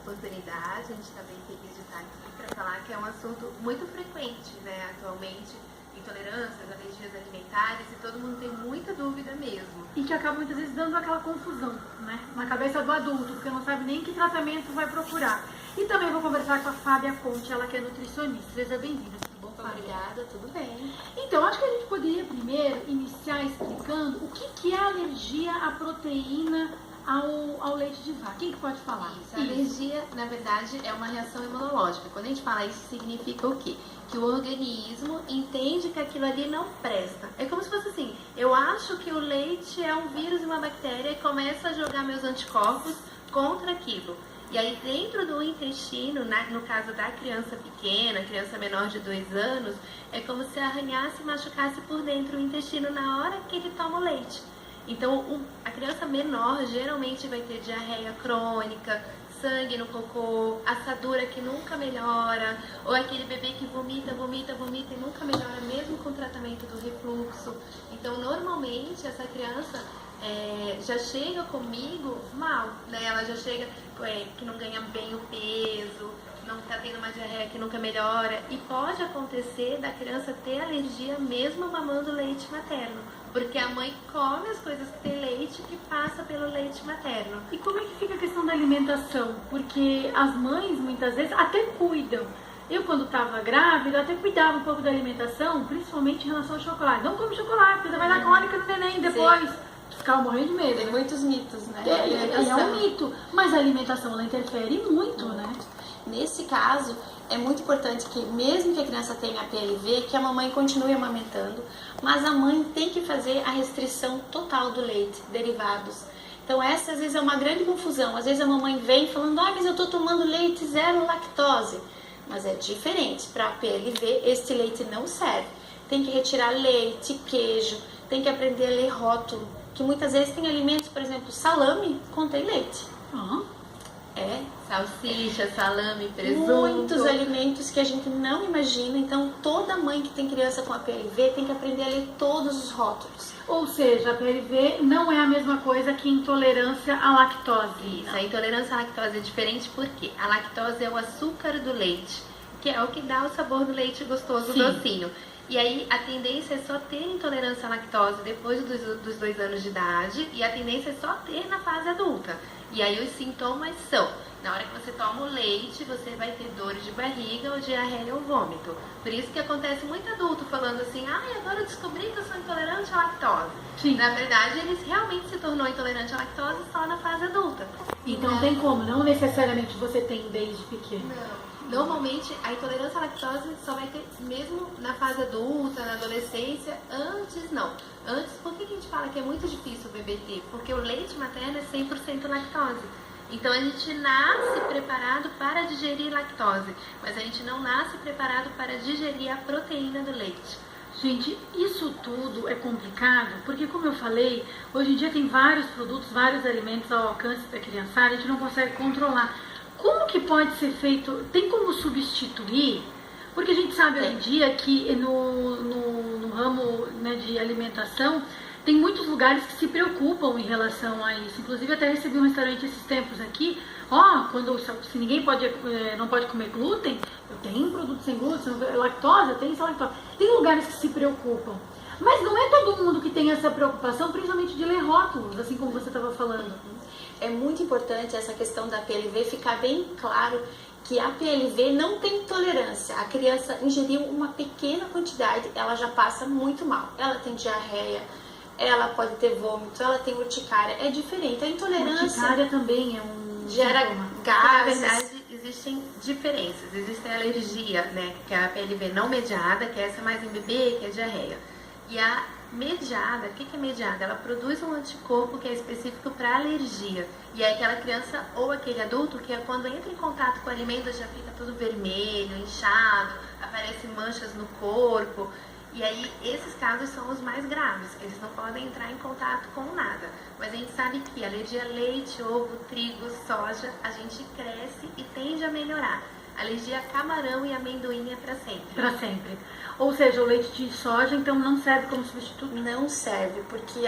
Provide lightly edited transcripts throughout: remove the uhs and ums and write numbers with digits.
oportunidade. A gente está bem feliz de estar aqui para falar que é um assunto muito frequente, né, atualmente. Intolerâncias, alergias alimentares, e todo mundo tem muita dúvida mesmo. E que acaba muitas vezes dando aquela confusão, né, na cabeça do adulto, porque não sabe nem que tratamento vai procurar. E também vou conversar com a Fábia Conte, ela que é nutricionista. Seja bem-vinda, tudo bom, Fábia? Obrigada, tudo bem. Então, acho que a gente poderia primeiro iniciar explicando o que é alergia à proteína ao leite de vaca. Quem que pode falar? Isso, a alergia, na verdade, é uma reação imunológica. Quando a gente fala isso, significa o quê? Que o organismo entende que aquilo ali não presta. É como se fosse assim, eu acho que o leite é um vírus e uma bactéria e começa a jogar meus anticorpos contra aquilo. E aí dentro do intestino, no caso da criança pequena, criança menor de 2 anos, é como se arranhasse e machucasse por dentro o intestino na hora que ele toma o leite. Então a criança menor geralmente vai ter diarreia crônica, sangue no cocô, assadura que nunca melhora, ou aquele bebê que vomita e nunca melhora, mesmo com o tratamento do refluxo. Então normalmente essa criança já chega comigo mal, né? Ela já chega que não ganha bem o peso, não está tendo uma diarreia que nunca melhora, e pode acontecer da criança ter alergia mesmo mamando leite materno, porque a mãe come as coisas que tem leite que passa pelo leite materno. E como é que fica a questão da alimentação? Porque as mães muitas vezes até cuidam. Eu, quando estava grávida, até cuidava um pouco da alimentação, principalmente em relação ao chocolate. Não come chocolate, porque vai dar cólica no neném depois. Ficava morrendo de medo. Tem muitos mitos, né? É um mito, mas a alimentação ela interfere muito, né? Nesse caso, é muito importante que, mesmo que a criança tenha PLV, que a mamãe continue amamentando, mas a mãe tem que fazer a restrição total do leite, derivados. Então essa às vezes é uma grande confusão. Às vezes a mamãe vem falando, mas eu estou tomando leite zero lactose. Mas é diferente, para a PLV este leite não serve. Tem que retirar leite, queijo, tem que aprender a ler rótulo, que muitas vezes tem alimentos, por exemplo, salame contém leite. Salsicha, salame, presunto. Muitos alimentos que a gente não imagina. Então toda mãe que tem criança com a PLV tem que aprender a ler todos os rótulos. Ou seja, a PLV não é a mesma coisa que intolerância à lactose. Isso, a intolerância à lactose é diferente porque a lactose é o açúcar do leite, que é o que dá o sabor do leite gostoso, docinho. E aí a tendência é só ter intolerância à lactose depois dos 2 anos de idade, e a tendência é só ter na fase adulta. E aí os sintomas são, na hora que você toma o leite, você vai ter dores de barriga ou diarreia ou vômito. Por isso que acontece muito adulto falando assim, agora eu descobri que eu sou intolerante à lactose. Sim. Na verdade, ele realmente se tornou intolerante à lactose só na fase adulta. Então não tem como, não necessariamente você tem desde pequeno. Não. Normalmente a intolerância à lactose só vai ter mesmo na fase adulta, na adolescência. Antes não. Antes, por que a gente fala que é muito difícil o bebê ter? Porque o leite materno é 100% lactose. Então a gente nasce preparado para digerir lactose, mas a gente não nasce preparado para digerir a proteína do leite. Gente, isso tudo é complicado, porque como eu falei, hoje em dia tem vários produtos, vários alimentos ao alcance da criançada, a gente não consegue controlar. Como que pode ser feito? Tem como substituir? Porque a gente sabe hoje em dia que no ramo, né, de alimentação tem muitos lugares que se preocupam em relação a isso. Inclusive até recebi um restaurante esses tempos aqui, se ninguém não pode comer glúten, eu tenho um produto sem glúten, lactose, eu tenho sem lactose. Tem lugares que se preocupam. Mas não é todo mundo que tem essa preocupação, principalmente de ler rótulos, assim como você estava falando. É muito importante essa questão da PLV ficar bem claro que a PLV não tem tolerância. A criança ingeriu uma pequena quantidade, ela já passa muito mal. Ela tem diarreia, ela pode ter vômito, ela tem urticária. É diferente. A intolerância... Urticária também é um gera sintoma. gases. Na verdade, existem diferenças. Existe a alergia, né, que é a PLV não mediada, que é essa mais em bebê, que é diarreia. E a mediada, o que é mediada? Ela produz um anticorpo que é específico para alergia. E é aquela criança ou aquele adulto que quando entra em contato com o alimento já fica todo vermelho, inchado, aparecem manchas no corpo. E aí, esses casos são os mais graves. Eles não podem entrar em contato com nada. Mas a gente sabe que alergia a leite, ovo, trigo, soja, a gente cresce e tende a melhorar. Alergia a camarão e amendoim é para sempre. Para sempre. Ou seja, o leite de soja, então, não serve como substituto? Não serve, porque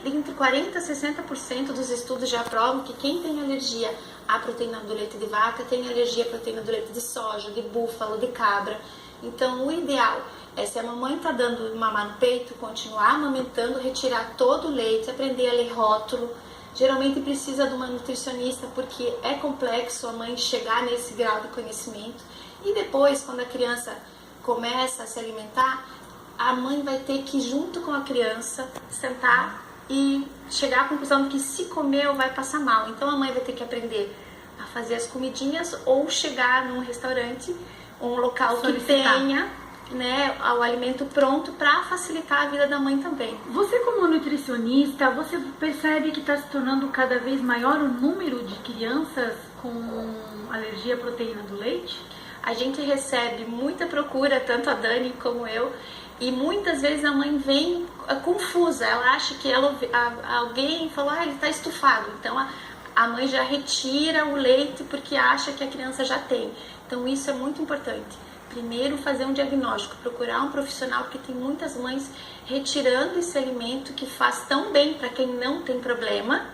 entre 40% e 60% dos estudos já provam que quem tem alergia à proteína do leite de vaca, tem alergia à proteína do leite de soja, de búfalo, de cabra. Então, o ideal é, se a mamãe está dando mamar no peito, continuar amamentando, retirar todo o leite, aprender a ler rótulo. Geralmente precisa de uma nutricionista porque é complexo a mãe chegar nesse grau de conhecimento. E depois, quando a criança começa a se alimentar, a mãe vai ter que, junto com a criança, sentar e chegar à conclusão de que se comeu vai passar mal. Então a mãe vai ter que aprender a fazer as comidinhas ou chegar num restaurante, um local que tenha, né, o alimento pronto para facilitar a vida da mãe também. Você, como nutricionista, você percebe que está se tornando cada vez maior o número de crianças com alergia à proteína do leite? A gente recebe muita procura, tanto a Dani como eu, e muitas vezes a mãe vem confusa. Ela acha que alguém falou, ele está estufado. Então a mãe já retira o leite porque acha que a criança já tem. Então isso é muito importante. Primeiro fazer um diagnóstico, procurar um profissional, porque tem muitas mães retirando esse alimento que faz tão bem para quem não tem problema,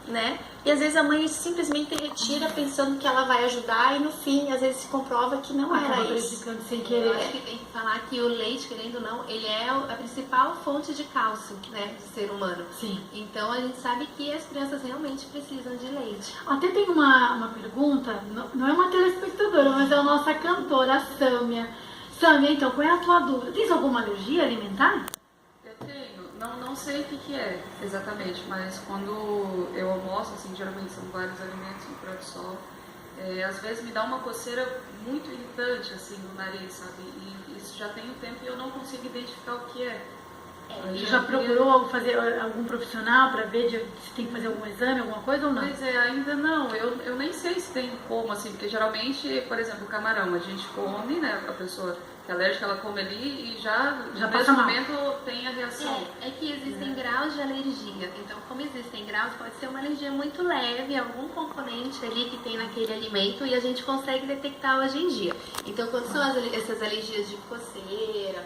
né? E às vezes a mãe simplesmente retira pensando que ela vai ajudar e no fim, às vezes se comprova que não era isso. Sem querer. Eu acho que tem que falar que o leite, querendo ou não, ele é a principal fonte de cálcio, né, do ser humano. Sim. Então a gente sabe que as crianças realmente precisam de leite. Até tem uma pergunta, não é uma telespectadora, mas é a nossa cantora, a Sâmia. Sâmia, então, qual é a tua dúvida? Tens alguma alergia alimentar? Eu tenho. Não sei o que é exatamente, mas quando eu almoço, assim, geralmente são vários alimentos no prato só, às vezes me dá uma coceira muito irritante, assim, no nariz, sabe? E isso já tem um tempo e eu não consigo identificar o que é. Você já procurou fazer algum profissional para ver se tem que fazer algum exame, alguma coisa ou não? Pois é, ainda não. Eu nem sei se tem como, assim, porque geralmente, por exemplo, o camarão, a gente come, né, a pessoa que é alérgica, ela come ali e já no passa mesmo mal. momento tem a reação. É que existem graus de alergia. Então, como existem graus, pode ser uma alergia muito leve, algum componente ali que tem naquele alimento e a gente consegue detectar hoje em dia. Então, quando são essas alergias de coceira,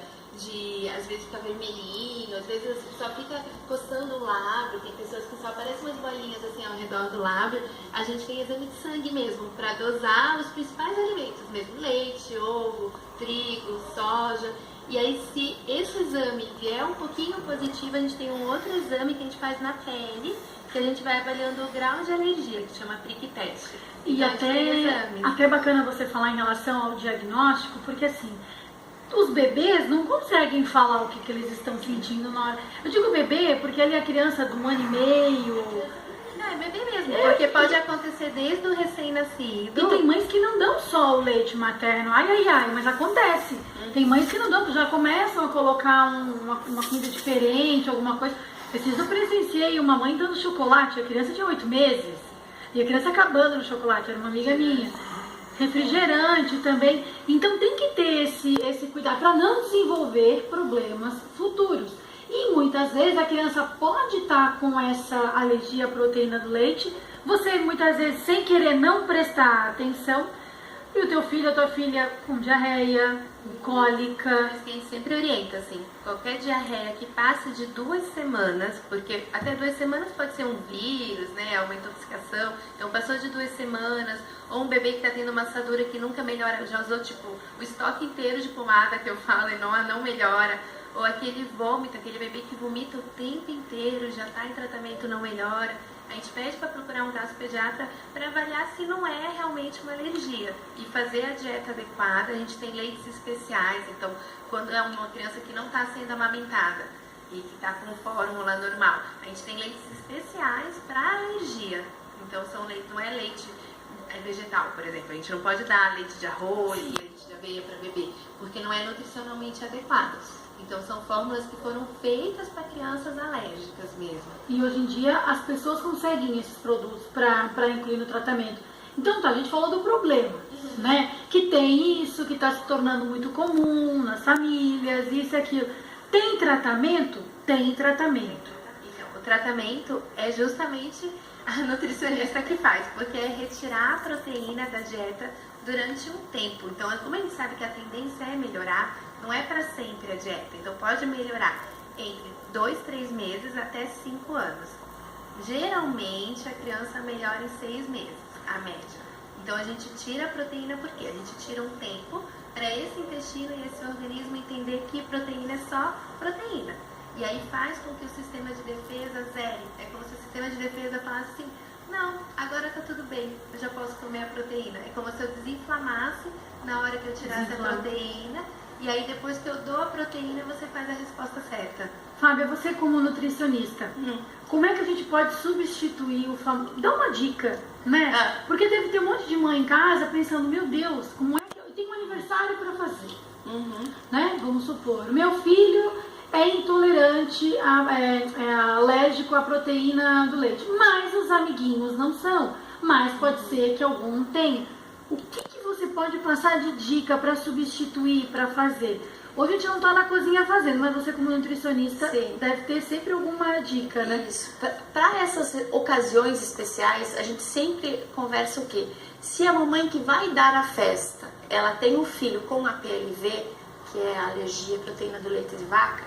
às vezes fica vermelhinho, às vezes só fica coçando o lábio, tem pessoas que só aparecem umas bolinhas assim ao redor do lábio, a gente tem exame de sangue mesmo, para dosar os principais alimentos mesmo, leite, ovo, trigo, soja. E aí se esse exame vier um pouquinho positivo, a gente tem um outro exame que a gente faz na pele, que a gente vai avaliando o grau de alergia, que chama prick test. E então, até é bacana você falar em relação ao diagnóstico, porque assim, os bebês não conseguem falar o que eles estão sentindo na hora. Eu digo bebê porque ali a criança de 1 ano e meio. É bebê mesmo, porque pode acontecer desde o recém-nascido. E tem mães que não dão só o leite materno, ai, mas acontece. Tem mães que não dão, já começam a colocar uma comida diferente, alguma coisa. Eu presenciei uma mãe dando chocolate, a criança tinha 8 meses. E a criança acabando no chocolate, era uma amiga minha. Refrigerante também. Então tem que ter esse cuidado para não desenvolver problemas futuros. E muitas vezes a criança pode estar com essa alergia à proteína do leite, você muitas vezes sem querer não prestar atenção, e o teu filho, a tua filha com diarreia, cólica. Mas que a gente sempre orienta, assim, qualquer diarreia que passe de 2 semanas, porque até 2 semanas pode ser um vírus, né, uma intoxicação, então passou de 2 semanas, ou um bebê que está tendo uma assadura que nunca melhora, já usou tipo o estoque inteiro de pomada que eu falo e não melhora, ou aquele vômito, aquele bebê que vomita o tempo inteiro, já está em tratamento, não melhora. A gente pede para procurar um gastropediatra para avaliar se não é realmente uma alergia e fazer a dieta adequada. A gente tem leites especiais, então quando é uma criança que não está sendo amamentada e que está com fórmula normal, a gente tem leites especiais para alergia. Então são leites, não é leite vegetal, por exemplo. A gente não pode dar leite de arroz, leite de aveia para bebê, porque não é nutricionalmente adequado. Então são fórmulas que foram feitas para crianças alérgicas mesmo. E hoje em dia as pessoas conseguem esses produtos para incluir no tratamento. Então tá, a gente falou do problema, né? Que tem isso, que está se tornando muito comum nas famílias, isso e aquilo. Tem tratamento? Tem tratamento. Então, o tratamento é justamente a nutricionista que faz, porque é retirar a proteína da dieta durante um tempo. Então, como a gente sabe que a tendência é melhorar, não é para sempre a dieta. Então, pode melhorar entre 2, 3 meses até 5 anos. Geralmente, a criança melhora em 6 meses. a média. Então a gente tira a proteína por quê? A gente tira um tempo para esse intestino e esse organismo entender que proteína é só proteína. E aí faz com que o sistema de defesa zere. É como se o sistema de defesa falasse assim, não, agora tá tudo bem, eu já posso comer a proteína. É como se eu desinflamasse na hora que eu tirasse a proteína. E aí depois que eu dou a proteína, você faz a resposta certa. Fábia, você como nutricionista, como é que a gente pode substituir o famoso... Dá uma dica, né? Porque deve ter um monte de mãe em casa pensando, meu Deus, como é que eu tenho um aniversário para fazer? Né? Vamos supor, meu filho é intolerante, é alérgico à proteína do leite, mas os amiguinhos não são, mas pode ser que algum tenha. O que você pode passar de dica para substituir, para fazer? Hoje a gente não está na cozinha fazendo, mas você como nutricionista deve ter sempre alguma dica, né? Isso. Para essas ocasiões especiais, a gente sempre conversa o quê? Se a mamãe que vai dar a festa, ela tem um filho com APLV, que é a alergia à proteína do leite de vaca,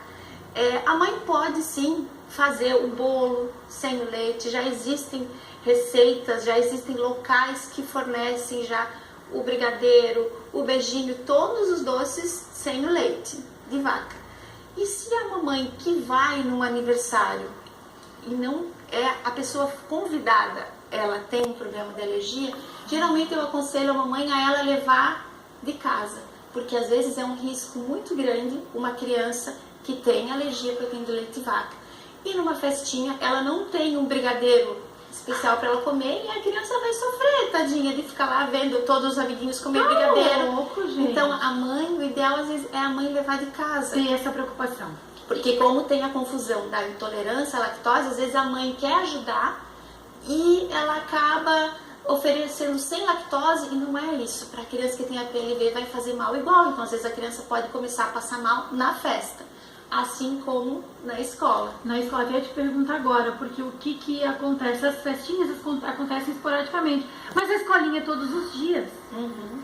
a mãe pode sim fazer o bolo sem o leite. Já existem receitas, já existem locais que fornecem já o brigadeiro, o beijinho, todos os doces sem o leite de vaca. E se a mamãe que vai num aniversário e não é a pessoa convidada, ela tem um problema de alergia, geralmente eu aconselho a mamãe a ela levar de casa, porque às vezes é um risco muito grande uma criança que tem alergia à proteína do leite de vaca. E numa festinha ela não tem um brigadeiro especial para ela comer e a criança vai sofrer, tadinha, de ficar lá vendo todos os amiguinhos comer brigadeiro. Louco, gente. Então a mãe, o ideal às vezes é a mãe levar de casa. Tem essa preocupação. Porque como tem a confusão da intolerância à lactose, às vezes a mãe quer ajudar e ela acaba oferecendo sem lactose e não é isso. Para a criança que tem a PLV vai fazer mal igual, então às vezes a criança pode começar a passar mal na festa, assim como na escola. Na escola, até te pergunto agora, porque o que acontece? As festinhas acontecem esporadicamente, mas a escolinha é todos os dias,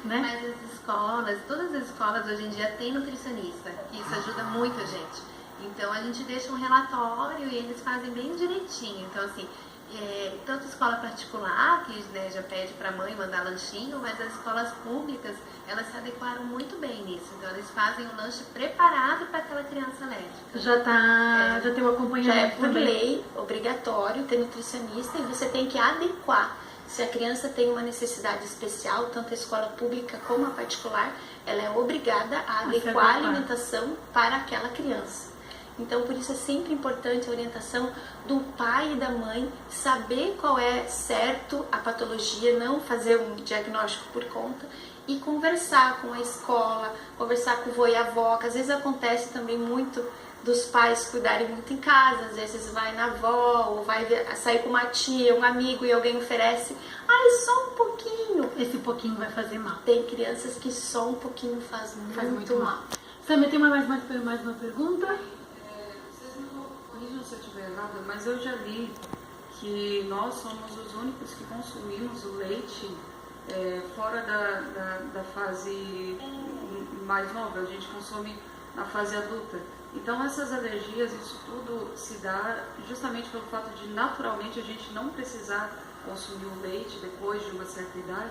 né? Mas as escolas, todas as escolas hoje em dia tem nutricionista, e isso ajuda muito a gente. Então a gente deixa um relatório e eles fazem bem direitinho. Então assim, tanto escola particular, que né, já pede para a mãe mandar lanchinho, mas as escolas públicas, elas se adequaram muito bem nisso. Então eles fazem o lanche preparado para aquela criança alérgica. Já tem o acompanhamento. Já é por também. lei obrigatório ter nutricionista e você tem que adequar. Se a criança tem uma necessidade especial, tanto a escola pública como a particular, ela é obrigada a adequar a alimentação para aquela criança. Então, por isso é sempre importante a orientação do pai e da mãe, saber qual é certo a patologia, não fazer um diagnóstico por conta e conversar com a escola, conversar com o vô e a avó, que às vezes acontece também muito dos pais cuidarem muito em casa, às vezes vai na avó ou vai sair com uma tia, um amigo e alguém oferece, só um pouquinho. Esse pouquinho vai fazer mal. Tem crianças que só um pouquinho faz muito mal. Samia, tem mais uma pergunta? Vocês me corrijam se eu estiver errada, mas eu já li que nós somos os únicos que consumimos o leite fora da fase mais nova, a gente consome na fase adulta. Então essas alergias, isso tudo se dá justamente pelo fato de naturalmente a gente não precisar consumir o leite depois de uma certa idade?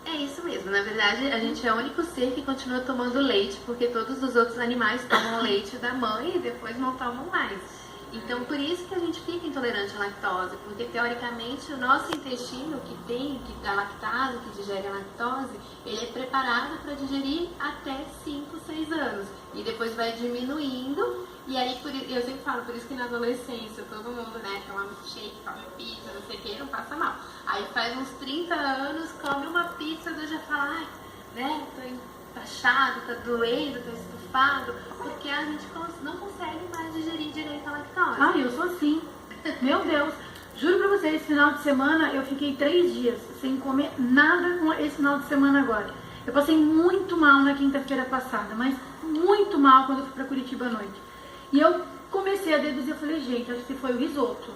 É isso mesmo, na verdade a gente é o único ser que continua tomando leite, porque todos os outros animais tomam leite da mãe e depois não tomam mais. Então por isso que a gente fica intolerante à lactose, porque teoricamente o nosso intestino que tem a lactase, que digere a lactose, ele é preparado para digerir até 5, 6 anos. E depois vai diminuindo, e aí eu sempre falo, por isso que na adolescência todo mundo, né, toma milkshake, come pizza, não sei o que, não passa mal. Aí faz uns 30 anos, come uma pizza, eu já falo, né, tô empachado, tá doendo, tô estufado, porque a gente não consegue mais digerir direito a lactose. Eu sou assim. Meu Deus. Juro pra vocês, esse final de semana eu fiquei 3 dias sem comer nada com esse final de semana agora. Eu passei muito mal na quinta-feira passada, mas muito mal quando eu fui pra Curitiba à noite. E eu comecei a deduzir, eu falei, gente, acho que foi o risoto.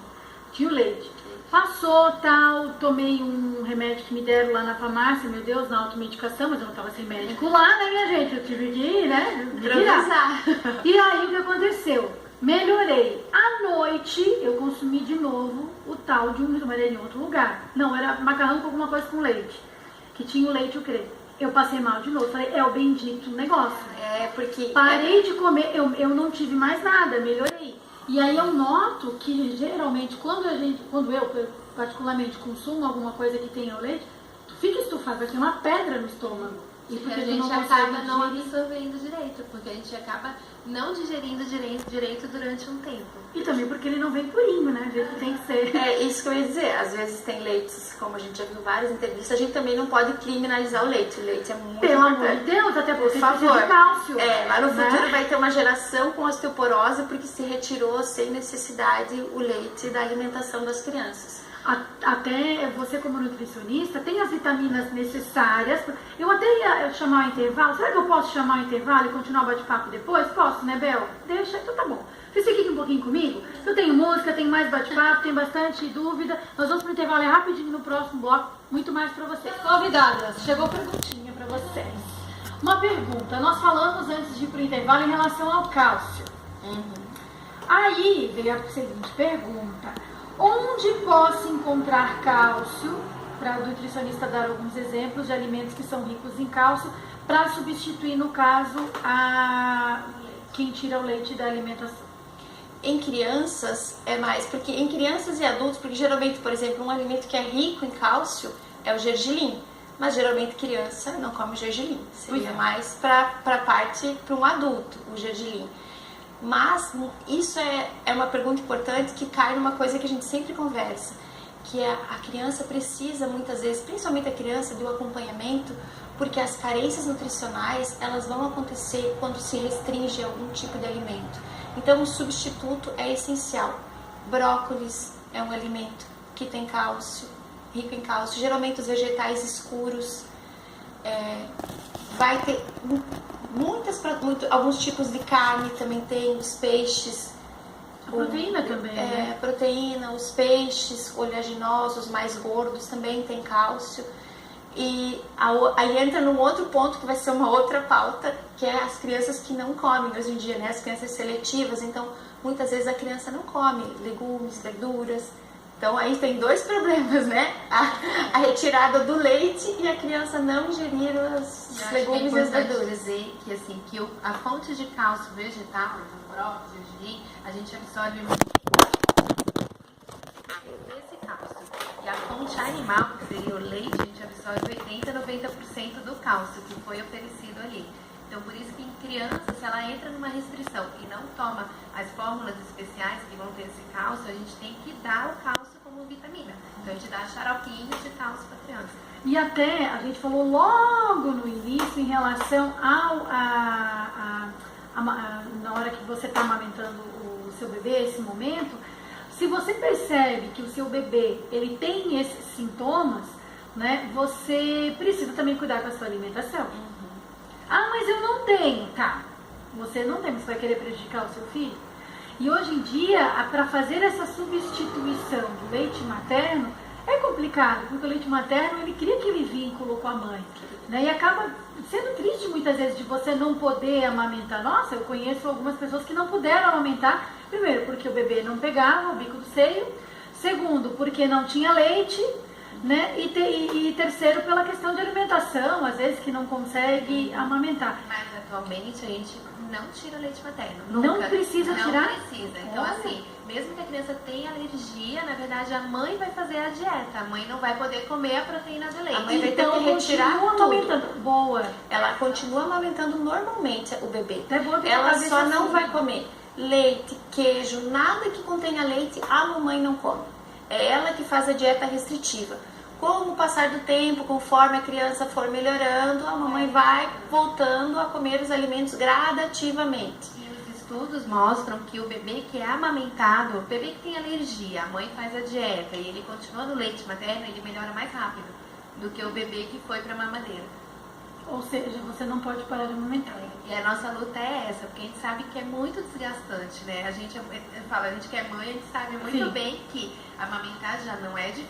Tinha o leite. Passou, tal, tomei um remédio que me deram lá na farmácia, meu Deus, na automedicação, mas eu não tava sem médico lá, né, minha gente? Eu tive que ir, né, me virar. E aí, o que aconteceu? Melhorei. À noite, eu consumi de novo o tal de um amarelinho em outro lugar. Não, era macarrão com alguma coisa com leite. Que tinha o leite e o creme. Eu passei mal de novo. Falei, é o bendito negócio. Porque... Parei de comer, eu não tive mais nada, melhorei. E aí eu noto que geralmente quando eu particularmente consumo alguma coisa que tenha o leite, tu fica estufado, vai ter uma pedra no estômago. E porque a gente acaba não absorvendo direito, porque a gente acaba não digerindo direito durante um tempo. E também porque ele não vem purinho, né? Do jeito que tem que ser. É isso que eu ia dizer. Às vezes tem leites, como a gente já viu várias entrevistas, a gente também não pode criminalizar o leite. O leite é muito Pelo importante. amor de Deus, até porque por favor. De cálcio. Lá no futuro né? vai ter uma geração com osteoporose porque se retirou sem necessidade o leite da alimentação das crianças. Até você como nutricionista tem as vitaminas necessárias. Eu até ia chamar o intervalo. Será que eu posso chamar o intervalo e continuar o bate-papo depois? Posso, né, Bel? Deixa, então tá bom. Vocês fiquem aqui um pouquinho comigo. Eu tenho música, tenho mais bate-papo, tem bastante dúvida. Nós vamos pro intervalo rapidinho no próximo bloco. Muito mais pra vocês. Convidadas, chegou perguntinha pra vocês. Uma pergunta. Nós falamos antes de ir pro intervalo em relação ao cálcio. Aí veio a seguinte pergunta. Onde posso encontrar cálcio, para o nutricionista dar alguns exemplos de alimentos que são ricos em cálcio, para substituir, no caso, quem tira o leite da alimentação? Em crianças é mais, porque em crianças e adultos, porque geralmente, por exemplo, um alimento que é rico em cálcio é o gergelim, mas geralmente criança não come gergelim, seria mais para um adulto, o gergelim. Mas isso é uma pergunta importante que cai numa coisa que a gente sempre conversa, que é a criança precisa muitas vezes, principalmente a criança, do acompanhamento, porque as carências nutricionais elas vão acontecer quando se restringe algum tipo de alimento. Então o substituto é essencial. Brócolis é um alimento que tem cálcio, rico em cálcio. Geralmente os vegetais escuros vai ter alguns tipos de carne também tem, os peixes. A proteína também, né? Proteína, os peixes oleaginosos, mais gordos, também tem cálcio. E aí entra num outro ponto que vai ser uma outra pauta, que é as crianças que não comem hoje em dia, né? As crianças seletivas, então muitas vezes a criança não come legumes, verduras. Então aí tem dois problemas, né? A retirada do leite e a criança não ingerir os legumes e as verduras. Dizer que assim, que a fonte de cálcio vegetal, no brócolis, gergelim, a gente absorve muito esse cálcio. E a fonte animal, que seria o leite, a gente absorve 80 a 90% do cálcio que foi oferecido ali. Então, por isso que em criança, se ela entra numa restrição e não toma as fórmulas especiais que vão ter esse cálcio, a gente tem que dar o cálcio como vitamina. Então, a gente dá xaropinhos de cálcio para a criança. E até a gente falou logo no início em relação na hora que você está amamentando o seu bebê, esse momento, se você percebe que o seu bebê ele tem esses sintomas, né, você precisa também cuidar com a sua alimentação. Ah, mas eu não tenho. Tá, você não tem, mas você vai querer prejudicar o seu filho? E hoje em dia, para fazer essa substituição do leite materno, é complicado, porque o leite materno, ele cria aquele vínculo com a mãe, né? E acaba sendo triste muitas vezes de você não poder amamentar. Nossa, eu conheço algumas pessoas que não puderam amamentar, primeiro, porque o bebê não pegava o bico do seio, segundo, porque não tinha leite, né? E terceiro, pela questão de alimentação, às vezes que não consegue amamentar. Mas atualmente a gente não tira leite materno. Não Nunca. precisa tirar? Não precisa. Então, assim, mesmo que a criança tenha alergia, na verdade a mãe vai fazer a dieta. A mãe não vai poder comer a proteína do leite. A mãe vai ter que retirar tudo. Boa. Ela continua amamentando normalmente o bebê. É boa, ela só não vai comer leite, queijo, nada que contenha leite, a mamãe não come. É ela que faz a dieta restritiva. Com o passar do tempo, conforme a criança for melhorando, a mamãe vai voltando a comer os alimentos gradativamente. E os estudos mostram que o bebê que é amamentado, o bebê que tem alergia, a mãe faz a dieta e ele continua no leite materno, ele melhora mais rápido do que o bebê que foi para a mamadeira. Ou seja, você não pode parar de amamentar. E a nossa luta é essa, porque a gente sabe que é muito desgastante, né? A gente que é mãe, a gente sabe muito bem que amamentar já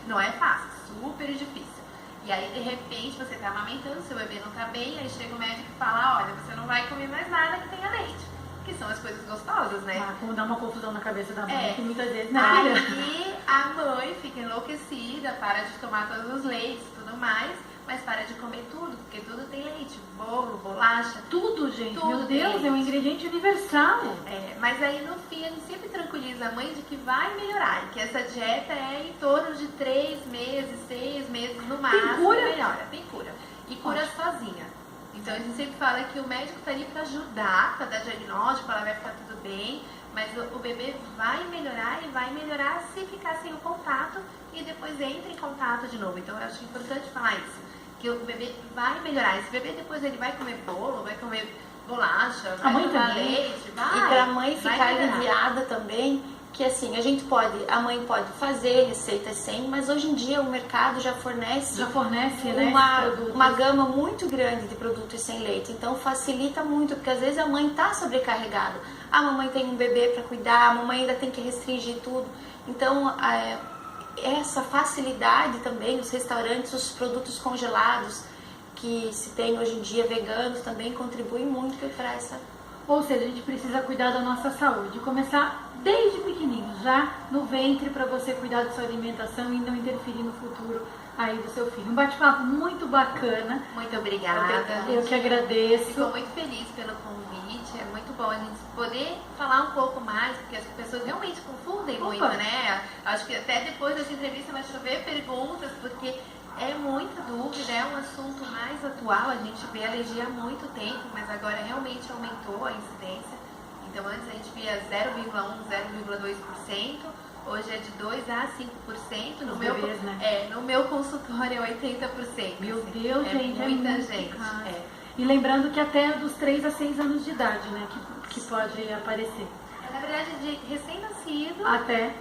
não é fácil, super difícil. E aí, de repente, você tá amamentando, seu bebê não tá bem, aí chega o médico e fala, olha, você não vai comer mais nada que tenha leite. que são as coisas gostosas, né? Ah, como dá uma confusão na cabeça da mãe, É. que muitas vezes não é. Aí a mãe fica enlouquecida, para de tomar todos os leites e tudo mais, mas para de comer tudo, porque tudo tem leite, bolo, bolacha. Tudo, gente, Tudo meu Deus, tem é um leite. ingrediente universal. Mas aí no fim a gente sempre tranquiliza a mãe de que vai melhorar, e que essa dieta é em torno de 3 meses, 6 meses no máximo. cura? Melhora, tem cura. E cura sozinha. Então a gente sempre fala que o médico está ali para ajudar, para dar diagnóstico, ela vai ficar tudo bem, mas o bebê vai melhorar e vai melhorar se ficar sem o contato e depois entra em contato de novo. Então eu acho importante falar isso, que o bebê vai melhorar. Esse bebê depois ele vai comer bolo, vai comer bolacha, vai mãe tomar também. leite, vai. E para a mãe vai ficar melhorar. aliviada também, que assim, a mãe pode fazer receitas sem, mas hoje em dia o mercado já fornece Já fornece, né, uma, esses produtos. uma gama muito grande de produtos sem leite, então facilita muito, porque às vezes a mãe está sobrecarregada. A mamãe tem um bebê para cuidar, a mamãe ainda tem que restringir tudo. Então, essa facilidade também, os restaurantes, os produtos congelados que se tem hoje em dia, veganos, também contribuem muito para essa... Ou seja, a gente precisa cuidar da nossa saúde, começar desde pequenininho, já no ventre, para você cuidar da sua alimentação e não interferir no futuro aí do seu filho. Um bate-papo muito bacana. Muito obrigada. Eu que agradeço. Fico muito feliz pelo convite, é muito bom a gente poder falar um pouco mais, porque as pessoas realmente confundem muito, né? Acho que até depois dessa entrevista vai chover perguntas, porque é muita dúvida, é um assunto mais atual, a gente vê alergia há muito tempo, mas agora realmente aumentou a incidência. Então antes a gente via 0,1, 0,2%, hoje é de 2 a 5%. No meu, bebês, né? no meu consultório é 80%. Meu Deus, gente, muita é muito gente. caro. E lembrando que até dos 3 a 6 anos de idade, né, que pode aparecer. Na verdade, de recém-nascido Até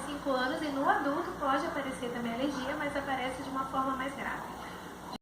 5 anos, e no adulto pode aparecer também alergia, mas aparece de uma forma mais grave.